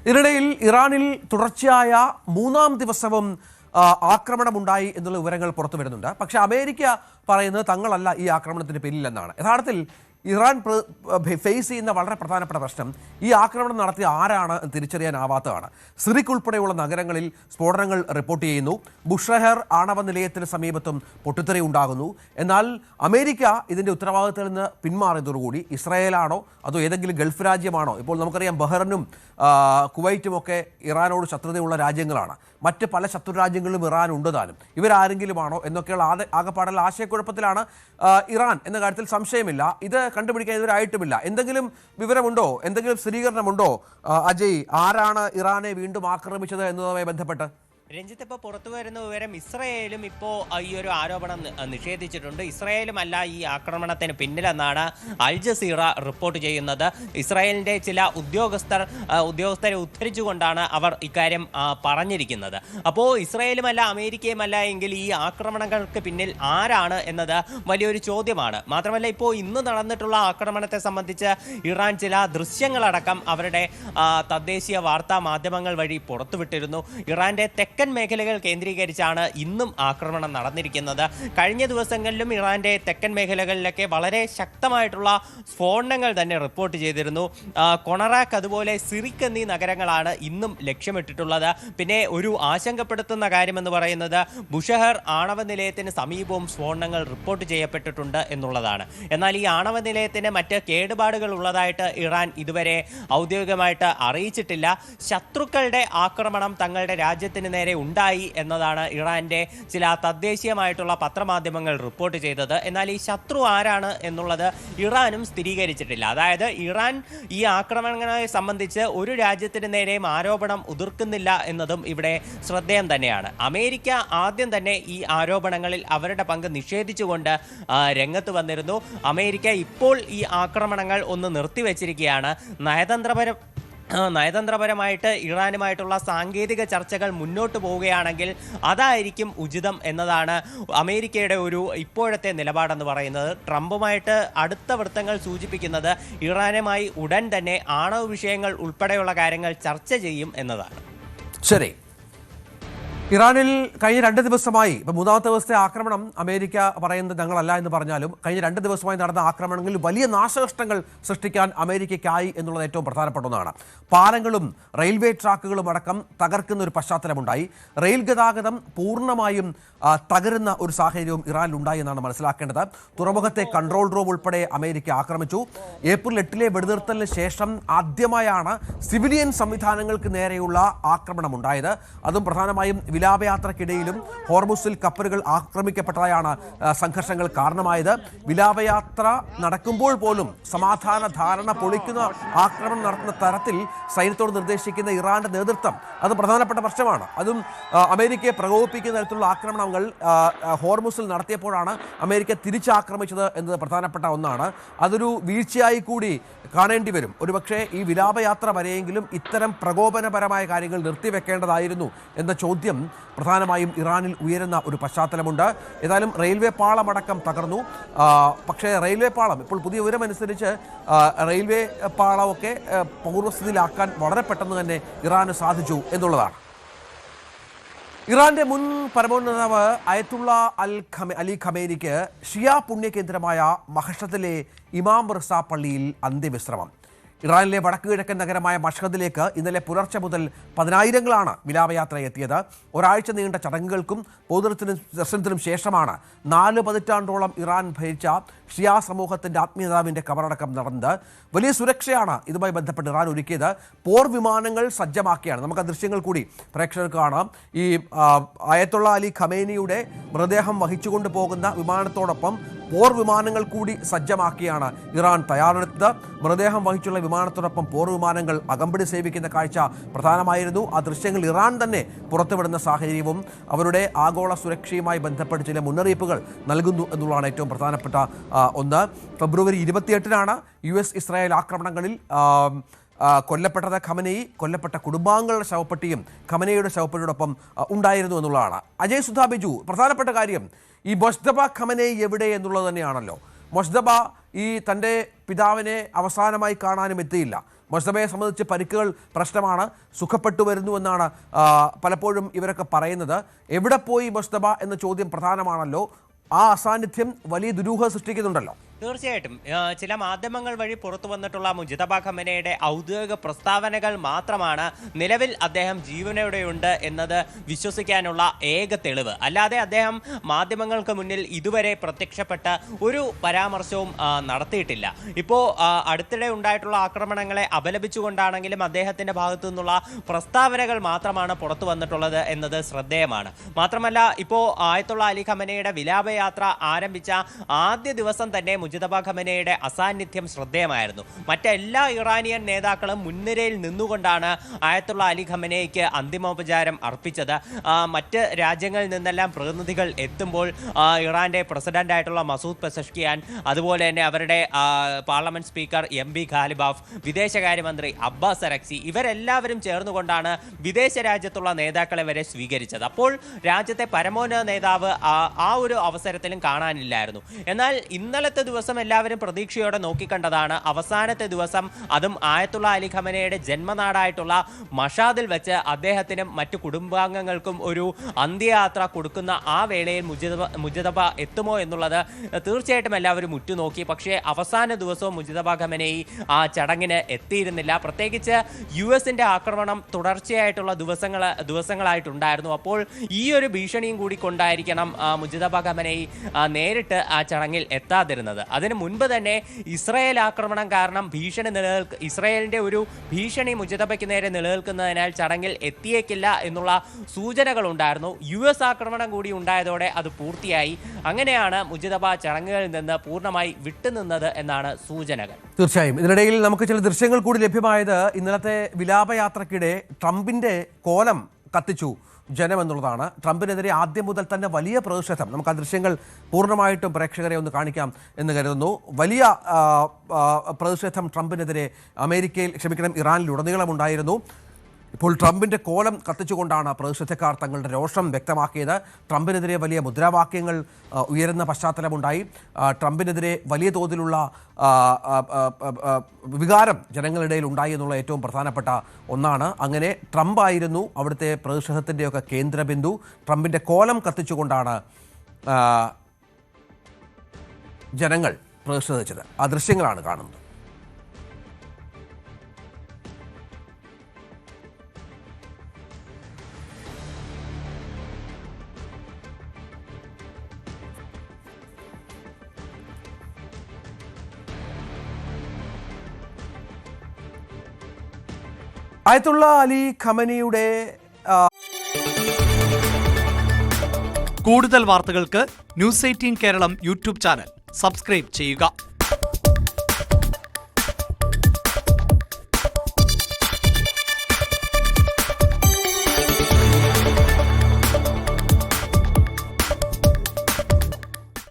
ഇതിനിടയിൽ ഇറാനിൽ തുടർച്ചയായ മൂന്നാം ദിവസവും ആക്രമണമുണ്ടായി എന്നുള്ള വിവരങ്ങൾ പുറത്തു വരുന്നുണ്ട്. പക്ഷേ അമേരിക്ക പറയുന്നത് തങ്ങളല്ല ഈ ആക്രമണത്തിന് പിന്നിലെന്നാണ്. യഥാർത്ഥത്തിൽ ഇറാൻ ഫേസ് ചെയ്യുന്ന വളരെ പ്രധാനപ്പെട്ട പ്രശ്നം ഈ ആക്രമണം നടത്തിയ ആരാണ് തിരിച്ചറിയാനാവാത്തതാണ്. സിറിക് ഉൾപ്പെടെയുള്ള നഗരങ്ങളിൽ സ്ഫോടനങ്ങൾ റിപ്പോർട്ട് ചെയ്യുന്നു. ബുഷഹർ ആണവ നിലയത്തിന് സമീപത്തും പൊട്ടിത്തെറി ഉണ്ടാകുന്നു. എന്നാൽ അമേരിക്ക ഇതിൻ്റെ ഉത്തരവാദിത്തത്തിൽ നിന്ന് പിന്മാറിയതോടുകൂടി ഇസ്രായേലാണോ അതോ ഏതെങ്കിലും ഗൾഫ് രാജ്യമാണോ? ഇപ്പോൾ നമുക്കറിയാം ബഹ്റിനും കുവൈറ്റും ഒക്കെ ഇറാനോട് ശത്രുതയുള്ള രാജ്യങ്ങളാണ്. മറ്റ് പല ശത്രു രാജ്യങ്ങളിലും ഇറാൻ ഉണ്ട് താനും. ഇവരാരെങ്കിലുമാണോ എന്നൊക്കെയുള്ള ആകെപ്പാടുള്ള ആശയക്കുഴപ്പത്തിലാണ് ഇറാൻ എന്ന കാര്യത്തിൽ സംശയമില്ല. ഇത് കണ്ടുപിടിക്കാൻ ഇതുവരായിട്ടുമില്ല. എന്തെങ്കിലും വിവരമുണ്ടോ, എന്തെങ്കിലും സ്ഥിരീകരണമുണ്ടോ അജയ്, ആരാണ് ഇറാനെ വീണ്ടും ആക്രമിച്ചത് എന്നതുമായി ബന്ധപ്പെട്ട്? രഞ്ജിത്ത്, ഇപ്പോൾ പുറത്തു വരുന്ന വിവരം ഇസ്രയേലും ഇപ്പോൾ ഈ ഒരു ആരോപണം നിഷേധിച്ചിട്ടുണ്ട്. ഇസ്രയേലും അല്ല ഈ ആക്രമണത്തിന് പിന്നിലെന്നാണ് അൽ ജസീറ റിപ്പോർട്ട് ചെയ്യുന്നത്. ഇസ്രായേലിൻ്റെ ചില ഉദ്യോഗസ്ഥരെ ഉദ്ധരിച്ചുകൊണ്ടാണ് അവർ ഇക്കാര്യം പറഞ്ഞിരിക്കുന്നത്. അപ്പോൾ ഇസ്രയേലുമല്ല അമേരിക്കയുമല്ല എങ്കിൽ ഈ ആക്രമണങ്ങൾക്ക് പിന്നിൽ ആരാണ് എന്നത് വലിയൊരു ചോദ്യമാണ്. മാത്രമല്ല, ഇപ്പോൾ ഇന്ന് നടന്നിട്ടുള്ള ആക്രമണത്തെ സംബന്ധിച്ച് ഇറാൻ ചില ദൃശ്യങ്ങളടക്കം അവരുടെ തദ്ദേശീയ വാർത്താ മാധ്യമങ്ങൾ വഴി പുറത്തുവിട്ടിരുന്നു. ഇറാന്റെ തെക്കൻ മേഖലകൾ കേന്ദ്രീകരിച്ചാണ് ഇന്നും ആക്രമണം നടന്നിരിക്കുന്നത്. കഴിഞ്ഞ ദിവസങ്ങളിലും ഇറാന്റെ തെക്കൻ മേഖലകളിലൊക്കെ വളരെ ശക്തമായിട്ടുള്ള സ്ഫോടനങ്ങൾ തന്നെ റിപ്പോർട്ട് ചെയ്തിരുന്നു. കൊണറാക്ക് അതുപോലെ സിറിക് എന്നീ നഗരങ്ങളാണ് ഇന്നും ലക്ഷ്യമിട്ടിട്ടുള്ളത്. പിന്നെ ഒരു ആശങ്കപ്പെടുത്തുന്ന കാര്യമെന്ന് പറയുന്നത് ബുഷഹർ ആണവ നിലയത്തിന് സമീപവും സ്ഫോടനങ്ങൾ റിപ്പോർട്ട് ചെയ്യപ്പെട്ടിട്ടുണ്ട് എന്നുള്ളതാണ്. എന്നാൽ ഈ ആണവ നിലയത്തിന് മറ്റ് കേടുപാടുകൾ ഉള്ളതായിട്ട് ഇറാൻ ഇതുവരെ ഔദ്യോഗികമായിട്ട് അറിയിച്ചിട്ടില്ല. ശത്രുക്കളുടെ ആക്രമണം തങ്ങളുടെ രാജ്യത്തിന് നേരെ ഉണ്ടായി എന്നതാണ് ഇറാന്റെ ചില തദ്ദേശീയമായിട്ടുള്ള പത്രമാധ്യമങ്ങൾ റിപ്പോർട്ട് ചെയ്തത്. എന്നാൽ ഈ ശത്രു ആരാണ് എന്നുള്ളത് ഇറാനും സ്ഥിരീകരിച്ചിട്ടില്ല. അതായത് ഇറാൻ ഈ ആക്രമണങ്ങളെ സംബന്ധിച്ച് ഒരു രാജ്യത്തിന് നേരെയും ആരോപണം ഉതിർക്കുന്നില്ല എന്നതും ഇവിടെ ശ്രദ്ധേയം തന്നെയാണ്. അമേരിക്ക ആദ്യം തന്നെ ഈ ആരോപണങ്ങളിൽ അവരുടെ പങ്ക് നിഷേധിച്ചുകൊണ്ട് രംഗത്ത് വന്നിരുന്നു. അമേരിക്ക ഇപ്പോൾ ഈ ആക്രമണങ്ങൾ ഒന്ന് നിർത്തിവെച്ചിരിക്കുകയാണ്. നയതന്ത്രപരമായിട്ട് ഇറാനുമായിട്ടുള്ള സാങ്കേതിക ചർച്ചകൾ മുന്നോട്ട് പോവുകയാണെങ്കിൽ അതായിരിക്കും ഉചിതം എന്നതാണ് അമേരിക്കയുടെ ഒരു ഇപ്പോഴത്തെ നിലപാടെന്ന് പറയുന്നത്. ട്രംപുമായിട്ട് അടുത്ത വൃത്തങ്ങൾ സൂചിപ്പിക്കുന്നത് ഇറാനുമായി ഉടൻ തന്നെ ആണവ വിഷയങ്ങൾ ഉൾപ്പെടെയുള്ള കാര്യങ്ങൾ ചർച്ച ചെയ്യും എന്നതാണ്. ശരി, ഇറാനിൽ കഴിഞ്ഞ 2 ദിവസമായി, ഇപ്പം മൂന്നാമത്തെ ദിവസത്തെ ആക്രമണം അമേരിക്ക പറയുന്നത് ഞങ്ങളല്ല എന്ന് പറഞ്ഞാലും കഴിഞ്ഞ 2 ദിവസമായി നടന്ന ആക്രമണങ്ങളിൽ വലിയ നാശനഷ്ടങ്ങൾ സൃഷ്ടിക്കാൻ അമേരിക്കയ്ക്കായി എന്നുള്ളത് ഏറ്റവും പ്രധാനപ്പെട്ട ഒന്നാണ്. പാലങ്ങളും റെയിൽവേ ട്രാക്കുകളും അടക്കം തകർക്കുന്ന ഒരു പശ്ചാത്തലമുണ്ടായി. റെയിൽ ഗതാഗതം പൂർണ്ണമായും തകരുന്ന ഒരു സാഹചര്യവും ഇറാനിൽ ഉണ്ടായി എന്നാണ് മനസ്സിലാക്കേണ്ടത്. തുറമുഖത്തെ കൺട്രോൾ റൂം ഉൾപ്പെടെ അമേരിക്ക ആക്രമിച്ചു. ഏപ്രിൽ 8 വെടിനിർത്തലിന് ശേഷം ആദ്യമായാണ് സിവിലിയൻ സംവിധാനങ്ങൾക്ക് നേരെയുള്ള ആക്രമണം ഉണ്ടായത്. അതും പ്രധാനമായും വിലാപയാത്രക്കിടയിലും ഹോർമുസിൽ കപ്പലുകൾ ആക്രമിക്കപ്പെട്ടതായാണ് സംഘർഷങ്ങൾ കാരണമായത്. വിലാപയാത്ര നടക്കുമ്പോൾ പോലും സമാധാന ധാരണ പൊളിക്കുന്ന ആക്രമണം നടത്തുന്ന തരത്തിൽ സൈന്യത്തോട് നിർദ്ദേശിക്കുന്ന ഇറാന്റെ നേതൃത്വം അത് പ്രധാനപ്പെട്ട പ്രശ്നമാണ്. അതും അമേരിക്കയെ പ്രകോപിപ്പിക്കുന്ന തരത്തിലുള്ള ആക്രമണങ്ങൾ ഹോർമുസിൽ നടത്തിയപ്പോഴാണ് അമേരിക്ക തിരിച്ചാക്രമിച്ചത് എന്നത് പ്രധാനപ്പെട്ട ഒന്നാണ്. അതൊരു വീഴ്ചയായി കൂടി കാണേണ്ടി വരും. ഒരുപക്ഷെ ഈ വിലാപയാത്ര വരെയെങ്കിലും ഇത്തരം പ്രകോപനപരമായ കാര്യങ്ങൾ നിർത്തിവെക്കേണ്ടതായിരുന്നു എന്ന ചോദ്യം പ്രധാനമായും ഇറാനിൽ ഉയരുന്ന ഒരു പശ്ചാത്തലമുണ്ട്. ഏതായാലും റെയിൽവേ പാളമടക്കം തകർന്നു. പക്ഷേ റെയിൽവേ പാളം ഇപ്പോൾ പുതിയ വിവരമനുസരിച്ച് റെയിൽവേ പാളമൊക്കെ പൂർവ്വസ്ഥിതിയിലാക്കാൻ വളരെ പെട്ടെന്ന് തന്നെ ഇറാന് സാധിച്ചു എന്നുള്ളതാണ്. ഇറാന്റെ മുൻ പരമോന്നതാവ് അയത്തുള്ള അലി ഖമേനിക്ക് ഷിയ പുണ്യകേന്ദ്രമായ മഹഷത്തിലെ ഇമാം റിസ പള്ളിയിൽ അന്ത്യവിശ്രമം. ഇറാനിലെ വടക്കു കിഴക്കൻ നഗരമായ മഷ്ഹദിലേക്ക് ഇന്നലെ പുലർച്ചെ മുതൽ 10,000-ങ്ങളാണ് വിലാപയാത്ര എത്തിയത്. ഒരാഴ്ച നീണ്ട ചടങ്ങുകൾക്കും പൊതുദർശനത്തിനും ശേഷമാണ് 4 പതിറ്റാണ്ടോളം ഇറാൻ ഭരിച്ച ഷിയ സമൂഹത്തിന്റെ ആത്മീയതാവിന്റെ കബറടക്കം നടന്നത്. വലിയ സുരക്ഷയാണ് ഇതുമായി ബന്ധപ്പെട്ട് ഇറാൻ ഒരുക്കിയത്. പോർ വിമാനങ്ങൾ സജ്ജമാക്കിയാണ്. നമുക്ക് ആ ദൃശ്യങ്ങൾ കൂടി പ്രേക്ഷകർക്ക് കാണാം. ഈ അയത്തുള്ള അലി ഖമേനിയുടെ മൃതദേഹം വഹിച്ചുകൊണ്ട് പോകുന്ന വിമാനത്തോടൊപ്പം പോർ വിമാനങ്ങൾ കൂടി സജ്ജമാക്കിയാണ് ഇറാൻ തയ്യാറെടുത്തത്. മൃതദേഹം വഹിച്ചുള്ള വിമാനത്തോടൊപ്പം പോർ വിമാനങ്ങൾ അകമ്പടി സേവിക്കുന്ന കാഴ്ച പ്രധാനമായിരുന്നു. ആ ദൃശ്യങ്ങൾ ഇറാൻ തന്നെ പുറത്തുവിടുന്ന സാഹചര്യവും അവരുടെ ആഗോള സുരക്ഷയുമായി ബന്ധപ്പെട്ട് ചില മുന്നറിയിപ്പുകൾ നൽകുന്നു എന്നുള്ളതാണ് ഏറ്റവും പ്രധാനപ്പെട്ട ഒന്ന്. ഫെബ്രുവരി 28-നാണ് US ഇസ്രായേൽ ആക്രമണങ്ങളിൽ കൊല്ലപ്പെട്ടത് ഖമനയി. കൊല്ലപ്പെട്ട കുടുംബാംഗങ്ങളുടെ ശവപ്പെട്ടിയും ഖമനയുടെ ശവപ്പെട്ടിയോടൊപ്പം ഉണ്ടായിരുന്നു എന്നുള്ളതാണ്. അജയ് സുധാ ബിജു, പ്രധാനപ്പെട്ട കാര്യം ഈ മൊജ്തബ ഖമനയി എവിടെ എന്നുള്ളത് തന്നെയാണല്ലോ. മൊജ്തബ ഈ തൻ്റെ പിതാവിനെ അവസാനമായി കാണാനും എത്തിയില്ല. മുസ്തഫയെ സംബന്ധിച്ച് പരിക്കുകൾ പ്രശ്നമാണ്, സുഖപ്പെട്ടു വരുന്നു എന്നാണ് പലപ്പോഴും ഇവരൊക്കെ പറയുന്നത്. എവിടെ പോയി മുസ്തഫ എന്ന ചോദ്യം പ്രധാനമാണല്ലോ. ആ അസാന്നിധ്യം വലിയ ദുരൂഹത സൃഷ്ടിക്കുന്നുണ്ടല്ലോ. തീർച്ചയായിട്ടും ചില മാധ്യമങ്ങൾ വഴി പുറത്തു വന്നിട്ടുള്ള മുജിതബ ഖമനയുടെ ഔദ്യോഗിക പ്രസ്താവനകൾ മാത്രമാണ് നിലവിൽ അദ്ദേഹം ജീവനോടെയുണ്ട് എന്നത് വിശ്വസിക്കാനുള്ള ഏക തെളിവ്. അല്ലാതെ അദ്ദേഹം മാധ്യമങ്ങൾക്ക് മുന്നിൽ ഇതുവരെ പ്രത്യക്ഷപ്പെട്ട ഒരു പരാമർശവും നടത്തിയിട്ടില്ല. ഇപ്പോൾ അടുത്തിടെ ഉണ്ടായിട്ടുള്ള ആക്രമണങ്ങളെ അപലപിച്ചുകൊണ്ടാണെങ്കിലും അദ്ദേഹത്തിന്റെ ഭാഗത്തു നിന്നുള്ള പ്രസ്താവനകൾ മാത്രമാണ് പുറത്തു വന്നിട്ടുള്ളത് എന്നത് ശ്രദ്ധേയമാണ്. മാത്രമല്ല, ഇപ്പോൾ ആയത്തുള്ള അലി ഖമനയുടെ വിലാപയാത്ര ആരംഭിച്ച ആദ്യ ദിവസം തന്നെ മുജിതബ ഖമനയുടെ അസാന്നിധ്യം ശ്രദ്ധേയമായിരുന്നു. മറ്റെല്ലാ ഇറാനിയൻ നേതാക്കളും മുൻനിരയിൽ നിന്നുകൊണ്ടാണ് ആയത്തുള്ള അലി ഖമനയ്ക്ക് അന്തിമോപചാരം അർപ്പിച്ചത്. മറ്റ് രാജ്യങ്ങളിൽ നിന്നെല്ലാം പ്രതിനിധികൾ എത്തുമ്പോൾ ഇറാന്റെ പ്രസിഡന്റായിട്ടുള്ള മസൂദ് പെസഷ്കിയാൻ, അതുപോലെ തന്നെ അവരുടെ പാർലമെന്റ് സ്പീക്കർ MB ഖാലിബാഫ്, വിദേശകാര്യമന്ത്രി അബ്ബാസ് അരക്സി, ഇവരെല്ലാവരും ചേർന്നുകൊണ്ടാണ് വിദേശ രാജ്യത്തുള്ള നേതാക്കളെ വരെ സ്വീകരിച്ചത്. അപ്പോൾ രാജ്യത്തെ പരമോന്നത നേതാവ് ആ ഒരു അവസരത്തിലും കാണാനില്ലായിരുന്നു. എന്നാൽ ഇന്നലത്തെ ദിവസം എല്ലാവരും പ്രതീക്ഷയോടെ നോക്കിക്കണ്ടതാണ് അവസാനത്തെ ദിവസം, അതും ആയത്തുള്ള അലി ഖമനയുടെ ജന്മനാടായിട്ടുള്ള മഷാദിൽ വെച്ച് അദ്ദേഹത്തിനും മറ്റു കുടുംബാംഗങ്ങൾക്കും ഒരു അന്ത്യയാത്ര കൊടുക്കുന്ന ആ വേളയിൽ മുജിതബ എത്തുമോ എന്നുള്ളത് തീർച്ചയായിട്ടും എല്ലാവരും ഉറ്റുനോക്കി. പക്ഷേ അവസാന ദിവസവും മുജിതബ ഖമനയി ആ ചടങ്ങിന് എത്തിയിരുന്നില്ല. പ്രത്യേകിച്ച് US-ന്റെ ആക്രമണം തുടർച്ചയായിട്ടുള്ള ദിവസങ്ങളായിട്ടുണ്ടായിരുന്നു. അപ്പോൾ ഈ ഒരു ഭീഷണിയും കൂടി കൊണ്ടായിരിക്കണം മുജിതബ ഖമനയി നേരിട്ട് ആ ചടങ്ങിൽ എത്താതിരുന്നത്. അതിനു മുൻപ് തന്നെ ഇസ്രായേൽ ആക്രമണം കാരണം ഇസ്രായേലിന്റെ ഒരു ഭീഷണി മുജിതബയ്ക്ക് നേരെ നിലനിൽക്കുന്നതിനാൽ ചടങ്ങിൽ എത്തിയേക്കില്ല എന്നുള്ള സൂചനകൾ ഉണ്ടായിരുന്നു. US ആക്രമണം കൂടി ഉണ്ടായതോടെ അത് പൂർത്തിയായി. അങ്ങനെയാണ് മുജിതബ ചടങ്ങുകളിൽ നിന്ന് പൂർണ്ണമായി വിട്ടുനിന്നത് എന്നാണ് സൂചനകൾ. തീർച്ചയായും ഇതിനിടയിൽ നമുക്ക് ചില ദൃശ്യങ്ങൾ കൂടി ലഭ്യമായത് ഇന്നലത്തെ വിലാപയാത്രക്കിടെ ട്രംപിന്റെ കോലം കത്തിച്ചു ജനം എന്നുള്ളതാണ്. ട്രംപിനെതിരെ ആദ്യം മുതൽ തന്നെ വലിയ പ്രതിഷേധം, നമുക്ക് ആ ദൃശ്യങ്ങൾ പൂർണ്ണമായിട്ടും പ്രേക്ഷകരെ ഒന്ന് കാണിക്കാം എന്ന് കരുതുന്നു. വലിയ പ്രതിഷേധം ട്രംപിനെതിരെ ഇറാനിലുടനീളം ഉണ്ടായിരുന്നു. ഇപ്പോൾ ട്രംപിന്റെ കോലം കത്തിച്ചുകൊണ്ടാണ് പ്രതിഷേധക്കാർ തങ്ങളുടെ രോഷം വ്യക്തമാക്കിയത്. ട്രംപിനെതിരെ വലിയ മുദ്രാവാക്യങ്ങൾ ഉയരുന്ന പശ്ചാത്തലമുണ്ടായി. ട്രംപിനെതിരെ വലിയ തോതിലുള്ള വികാരം ജനങ്ങളിടയിൽ ഉണ്ടായി എന്നുള്ള ഏറ്റവും പ്രധാനപ്പെട്ട ഒന്നാണ്. അങ്ങനെ ട്രംപ് ആയിരുന്നു അവിടുത്തെ പ്രതിഷേധത്തിൻ്റെയൊക്കെ കേന്ദ്രബിന്ദു. ട്രംപിന്റെ കോലം കത്തിച്ചുകൊണ്ടാണ് ജനങ്ങൾ പ്രതിഷേധിച്ചത്. ആ ദൃശ്യങ്ങളാണ് കാണുന്നത്. ആയത്തുള്ള അലി ഖമനിയുടെ കൂടുതൽ വാർത്തകൾക്ക് News 18 Keralam YouTube channel subscribe ചെയ്യുക.